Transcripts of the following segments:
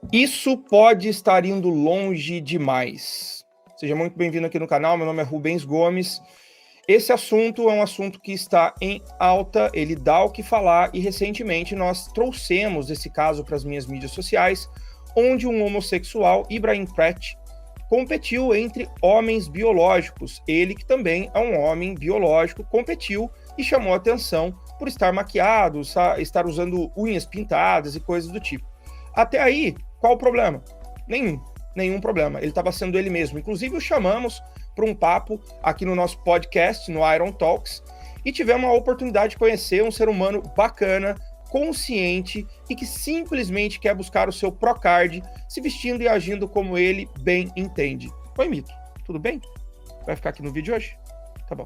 Isso pode estar indo longe demais. Seja muito bem-vindo aqui no canal, meu nome é Rubens Gomes. Esse assunto é um assunto que está em alta, ele dá o que falar e recentemente nós trouxemos esse caso para as minhas mídias sociais, onde um homossexual, Ibrahim Pratt, competiu entre homens biológicos. Ele, que também é um homem biológico, competiu e chamou atenção por estar maquiado, estar usando unhas pintadas e coisas do tipo. Até aí, qual o problema? Nenhum problema. Ele estava sendo ele mesmo. Inclusive, o chamamos para um papo aqui no nosso podcast, no Iron Talks, e tivemos a oportunidade de conhecer um ser humano bacana, consciente e que simplesmente quer buscar o seu Procard, se vestindo e agindo como ele bem entende. Oi, Mito, tudo bem? Vai ficar aqui no vídeo hoje? Tá bom.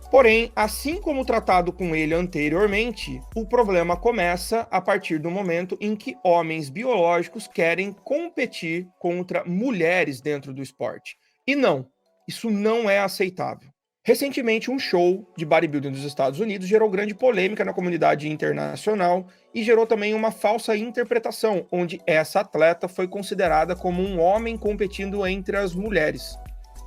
Porém, assim como tratado com ele anteriormente, o problema começa a partir do momento em que homens biológicos querem competir contra mulheres dentro do esporte. E não, isso não é aceitável. Recentemente, um show de bodybuilding dos Estados Unidos gerou grande polêmica na comunidade internacional e gerou também uma falsa interpretação, onde essa atleta foi considerada como um homem competindo entre as mulheres.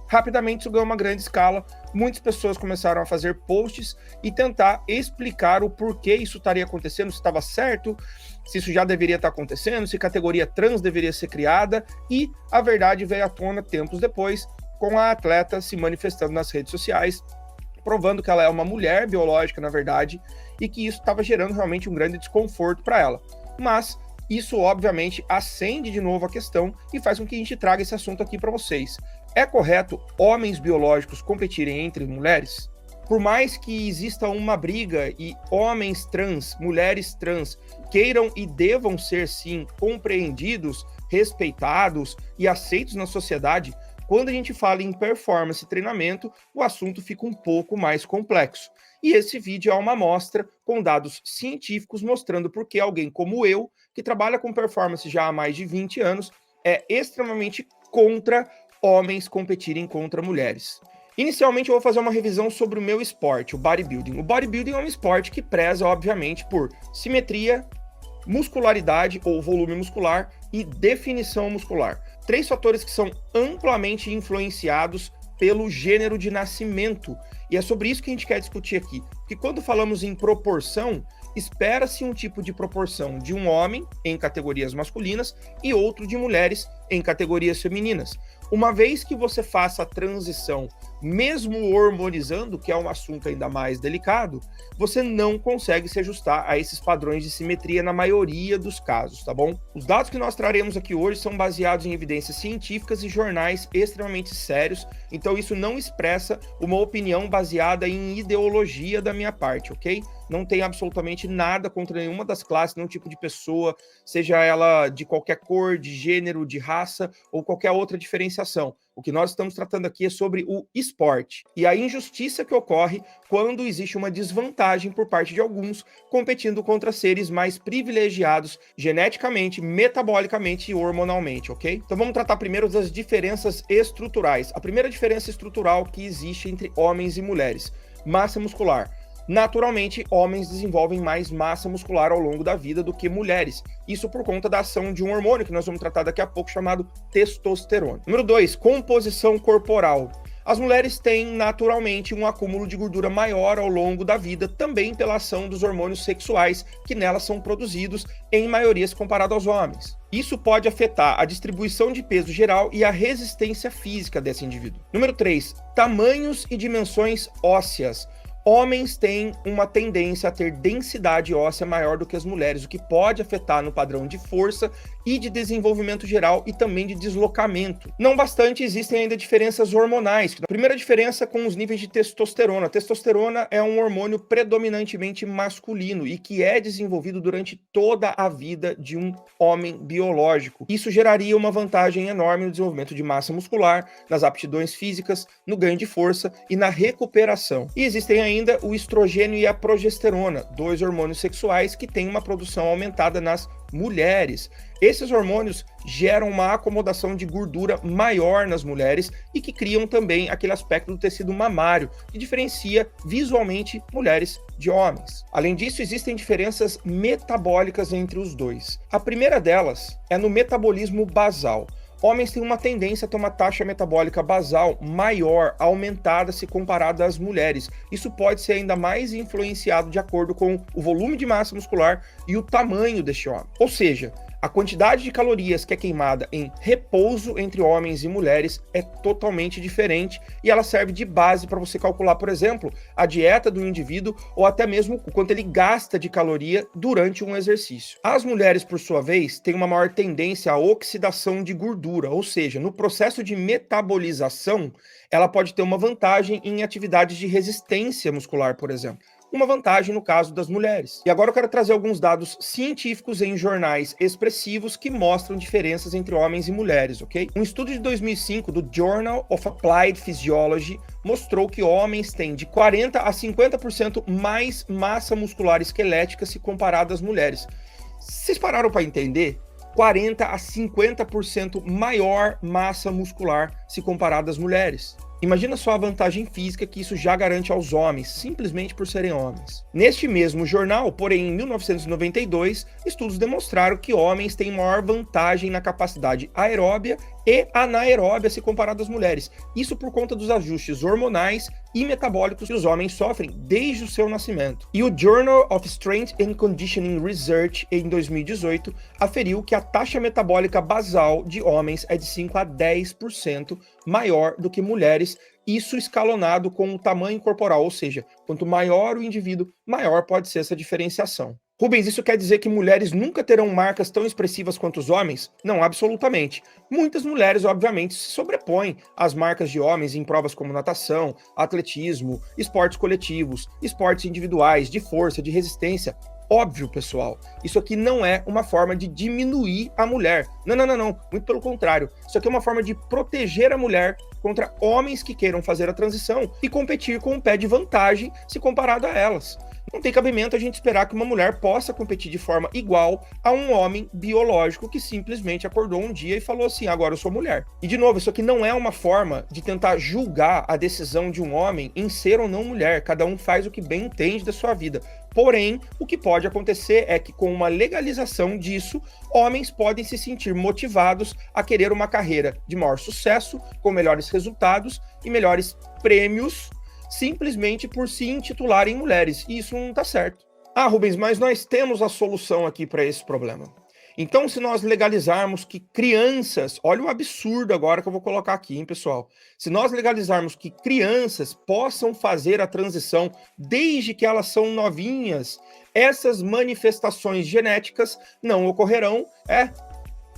Rapidamente isso ganhou uma grande escala, muitas pessoas começaram a fazer posts e tentar explicar o porquê isso estaria acontecendo, se estava certo, se isso já deveria estar acontecendo, se categoria trans deveria ser criada, e a verdade veio à tona tempos depois, com a atleta se manifestando nas redes sociais, provando que ela é uma mulher biológica, na verdade, e que isso estava gerando realmente um grande desconforto para ela. Mas isso, obviamente, acende de novo a questão e faz com que a gente traga esse assunto aqui para vocês. É correto homens biológicos competirem entre mulheres? Por mais que exista uma briga e homens trans, mulheres trans, queiram e devam ser, sim, compreendidos, respeitados e aceitos na sociedade, quando a gente fala em performance e treinamento, o assunto fica um pouco mais complexo. E esse vídeo é uma amostra com dados científicos mostrando por que alguém como eu, que trabalha com performance já há mais de 20 anos, é extremamente contra homens competirem contra mulheres. Inicialmente eu vou fazer uma revisão sobre o meu esporte, o bodybuilding. O bodybuilding é um esporte que preza, obviamente, por simetria, muscularidade ou volume muscular e definição muscular. 3 fatores que são amplamente influenciados pelo gênero de nascimento. E é sobre isso que a gente quer discutir aqui. Porque quando falamos em proporção, espera-se um tipo de proporção de um homem em categorias masculinas e outro de mulheres em categorias femininas. Uma vez que você faça a transição, mesmo hormonizando, que é um assunto ainda mais delicado, você não consegue se ajustar a esses padrões de simetria na maioria dos casos, tá bom? Os dados que nós traremos aqui hoje são baseados em evidências científicas e jornais extremamente sérios, então isso não expressa uma opinião baseada em ideologia da minha parte, ok? Não tem absolutamente nada contra nenhuma das classes, nenhum tipo de pessoa, seja ela de qualquer cor, de gênero, de raça ou qualquer outra diferenciação. O que nós estamos tratando aqui é sobre o esporte e a injustiça que ocorre quando existe uma desvantagem por parte de alguns competindo contra seres mais privilegiados geneticamente, metabolicamente e hormonalmente, ok? Então vamos tratar primeiro das diferenças estruturais. A primeira diferença estrutural que existe entre homens e mulheres: massa muscular. Naturalmente, homens desenvolvem mais massa muscular ao longo da vida do que mulheres. Isso por conta da ação de um hormônio que nós vamos tratar daqui a pouco, chamado testosterona. Número 2, composição corporal. As mulheres têm naturalmente um acúmulo de gordura maior ao longo da vida, também pela ação dos hormônios sexuais que nelas são produzidos, em maioria se comparado aos homens. Isso pode afetar a distribuição de peso geral e a resistência física desse indivíduo. Número 3, tamanhos e dimensões ósseas. Homens têm uma tendência a ter densidade óssea maior do que as mulheres, o que pode afetar no padrão de força e de desenvolvimento geral e também de deslocamento. Não bastante, existem ainda diferenças hormonais. A primeira diferença é com os níveis de testosterona. A testosterona é um hormônio predominantemente masculino e que é desenvolvido durante toda a vida de um homem biológico. Isso geraria uma vantagem enorme no desenvolvimento de massa muscular, nas aptidões físicas, no ganho de força e na recuperação. E existem ainda o estrogênio e a progesterona, 2 hormônios sexuais que têm uma produção aumentada nas mulheres. Esses hormônios geram uma acomodação de gordura maior nas mulheres e que criam também aquele aspecto do tecido mamário, que diferencia visualmente mulheres de homens. Além disso, existem diferenças metabólicas entre os dois. A primeira delas é no metabolismo basal. Homens têm uma tendência a ter uma taxa metabólica basal maior, aumentada se comparada às mulheres. Isso pode ser ainda mais influenciado de acordo com o volume de massa muscular e o tamanho deste homem. Ou seja, a quantidade de calorias que é queimada em repouso entre homens e mulheres é totalmente diferente e ela serve de base para você calcular, por exemplo, a dieta do indivíduo ou até mesmo o quanto ele gasta de caloria durante um exercício. As mulheres, por sua vez, têm uma maior tendência à oxidação de gordura, ou seja, no processo de metabolização, ela pode ter uma vantagem em atividades de resistência muscular, por exemplo. Uma vantagem no caso das mulheres. E agora eu quero trazer alguns dados científicos em jornais expressivos que mostram diferenças entre homens e mulheres, ok? Um estudo de 2005 do Journal of Applied Physiology mostrou que homens têm de 40% a 50% mais massa muscular esquelética se comparado às mulheres. Vocês pararam para entender? 40% a 50% maior massa muscular se comparado às mulheres. Imagina só a vantagem física que isso já garante aos homens, simplesmente por serem homens. Neste mesmo jornal, porém em 1992, estudos demonstraram que homens têm maior vantagem na capacidade aeróbia e anaeróbia se comparado às mulheres. Isso por conta dos ajustes hormonais e metabólicos que os homens sofrem desde o seu nascimento. E o Journal of Strength and Conditioning Research, em 2018, aferiu que a taxa metabólica basal de homens é de 5 a 10% maior do que mulheres, isso escalonado com o tamanho corporal, ou seja, quanto maior o indivíduo, maior pode ser essa diferenciação. Rubens, isso quer dizer que mulheres nunca terão marcas tão expressivas quanto os homens? Não, absolutamente. Muitas mulheres, obviamente, se sobrepõem às marcas de homens em provas como natação, atletismo, esportes coletivos, esportes individuais, de força, de resistência. Óbvio, pessoal, isso aqui não é uma forma de diminuir a mulher. Não. Muito pelo contrário. Isso aqui é uma forma de proteger a mulher contra homens que queiram fazer a transição e competir com um pé de vantagem se comparado a elas. Não tem cabimento a gente esperar que uma mulher possa competir de forma igual a um homem biológico que simplesmente acordou um dia e falou assim, agora eu sou mulher. E de novo, isso aqui não é uma forma de tentar julgar a decisão de um homem em ser ou não mulher. Cada um faz o que bem entende da sua vida. Porém, o que pode acontecer é que com uma legalização disso, homens podem se sentir motivados a querer uma carreira de maior sucesso, com melhores resultados e melhores prêmios, simplesmente por se intitularem mulheres. E isso não está certo. Ah, Rubens, mas nós temos a solução aqui para esse problema. Então, se nós legalizarmos que crianças, olha o absurdo agora que eu vou colocar aqui, hein, pessoal? Se nós legalizarmos que crianças possam fazer a transição desde que elas são novinhas, essas manifestações genéticas não ocorrerão,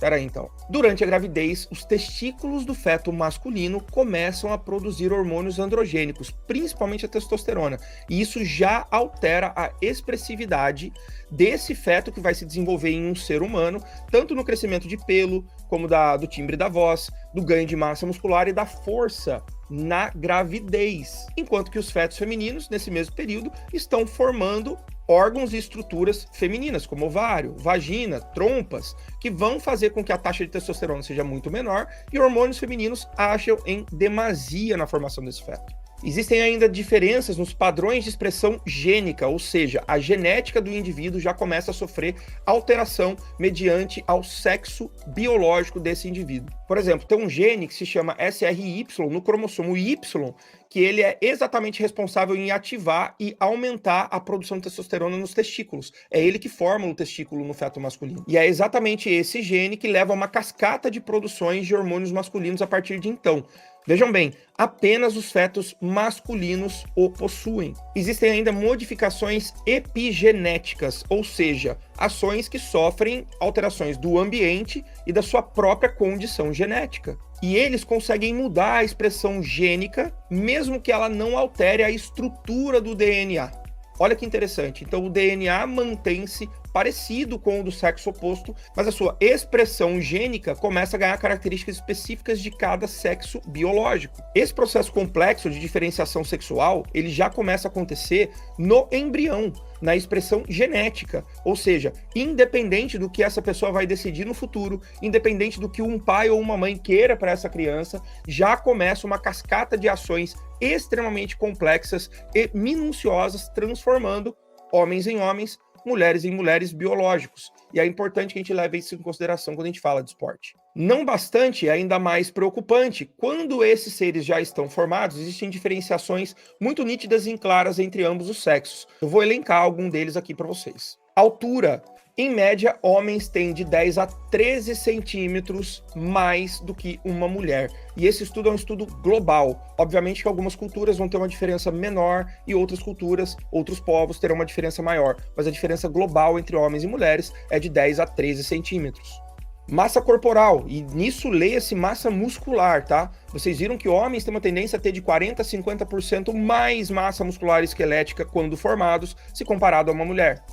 Peraí, então. Durante a gravidez, os testículos do feto masculino começam a produzir hormônios androgênicos, principalmente a testosterona. E isso já altera a expressividade desse feto que vai se desenvolver em um ser humano, tanto no crescimento de pelo, como do timbre da voz, do ganho de massa muscular e da força na gravidez. Enquanto que os fetos femininos, nesse mesmo período, estão formando órgãos e estruturas femininas, como ovário, vagina, trompas, que vão fazer com que a taxa de testosterona seja muito menor e hormônios femininos acham em demasia na formação desse feto. Existem ainda diferenças nos padrões de expressão gênica, ou seja, a genética do indivíduo já começa a sofrer alteração mediante ao sexo biológico desse indivíduo. Por exemplo, tem um gene que se chama SRY no cromossomo Y, que ele é exatamente responsável em ativar e aumentar a produção de testosterona nos testículos. É ele que forma o testículo no feto masculino. E é exatamente esse gene que leva a uma cascata de produções de hormônios masculinos a partir de então. Vejam bem, apenas os fetos masculinos o possuem. Existem ainda modificações epigenéticas, ou seja, ações que sofrem alterações do ambiente e da sua própria condição genética. E eles conseguem mudar a expressão gênica, mesmo que ela não altere a estrutura do DNA. Olha que interessante. Então, o DNA mantém-se parecido com o do sexo oposto, mas a sua expressão gênica começa a ganhar características específicas de cada sexo biológico. Esse processo complexo de diferenciação sexual, ele já começa a acontecer no embrião, na expressão genética, ou seja, independente do que essa pessoa vai decidir no futuro, independente do que um pai ou uma mãe queira para essa criança, já começa uma cascata de ações extremamente complexas e minuciosas, transformando homens em homens, mulheres em mulheres biológicos. E é importante que a gente leve isso em consideração quando a gente fala de esporte. Não bastante, é ainda mais preocupante. Quando esses seres já estão formados, existem diferenciações muito nítidas e claras entre ambos os sexos. Eu vou elencar algum deles aqui para vocês. Altura. Em média, homens têm de 10 a 13 centímetros mais do que uma mulher. E esse estudo é um estudo global. Obviamente que algumas culturas vão ter uma diferença menor e outras culturas, outros povos terão uma diferença maior. Mas a diferença global entre homens e mulheres é de 10 a 13 centímetros. Massa corporal, e nisso leia-se massa muscular, tá? Vocês viram que homens têm uma tendência a ter de 40% a 50% mais massa muscular esquelética quando formados, se comparado a uma mulher.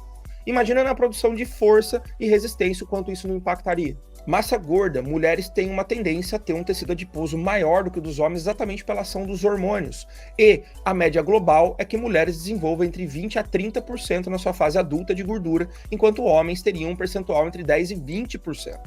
Imagina na produção de força e resistência o quanto isso não impactaria. Massa gorda, mulheres têm uma tendência a ter um tecido adiposo maior do que o dos homens exatamente pela ação dos hormônios. E a média global é que mulheres desenvolvam entre 20% a 30% na sua fase adulta de gordura, enquanto homens teriam um percentual entre 10% e 20%.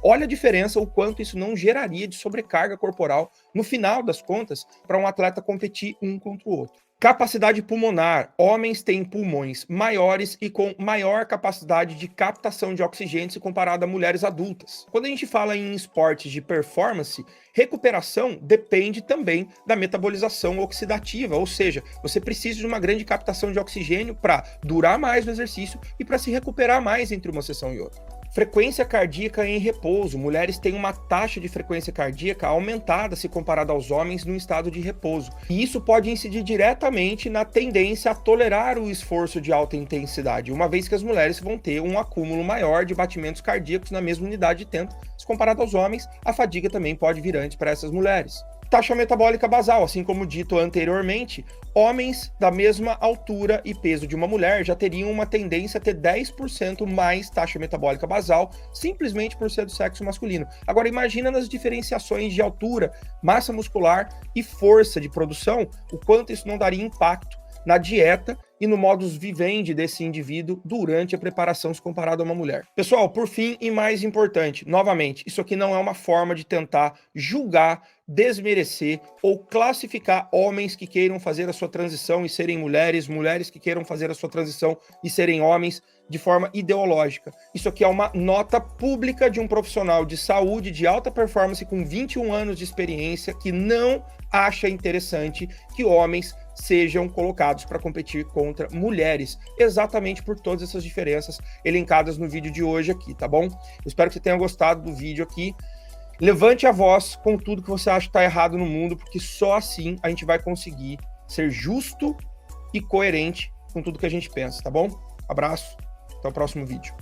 Olha a diferença, o quanto isso não geraria de sobrecarga corporal no final das contas para um atleta competir um contra o outro. Capacidade pulmonar. Homens têm pulmões maiores e com maior capacidade de captação de oxigênio se comparado a mulheres adultas. Quando a gente fala em esportes de performance, recuperação depende também da metabolização oxidativa, ou seja, você precisa de uma grande captação de oxigênio para durar mais no exercício e para se recuperar mais entre uma sessão e outra. Frequência cardíaca em repouso. Mulheres têm uma taxa de frequência cardíaca aumentada se comparada aos homens no estado de repouso. E isso pode incidir diretamente na tendência a tolerar o esforço de alta intensidade, uma vez que as mulheres vão ter um acúmulo maior de batimentos cardíacos na mesma unidade de tempo. Se comparado aos homens, a fadiga também pode vir antes para essas mulheres. Taxa metabólica basal, assim como dito anteriormente, homens da mesma altura e peso de uma mulher já teriam uma tendência a ter 10% mais taxa metabólica basal, simplesmente por ser do sexo masculino. Agora imagina nas diferenciações de altura, massa muscular e força de produção, o quanto isso não daria impacto na dieta e no modus vivendi desse indivíduo durante a preparação se comparado a uma mulher. Pessoal, por fim e mais importante, novamente, isso aqui não é uma forma de tentar julgar, desmerecer ou classificar homens que queiram fazer a sua transição e serem mulheres, mulheres que queiram fazer a sua transição e serem homens de forma ideológica. Isso aqui é uma nota pública de um profissional de saúde de alta performance com 21 anos de experiência que não acha interessante que homens sejam colocados para competir contra mulheres, exatamente por todas essas diferenças elencadas no vídeo de hoje aqui, tá bom? Eu espero que você tenha gostado do vídeo aqui. Levante a voz com tudo que você acha que está errado no mundo, porque só assim a gente vai conseguir ser justo e coerente com tudo que a gente pensa, tá bom? Abraço, até o próximo vídeo.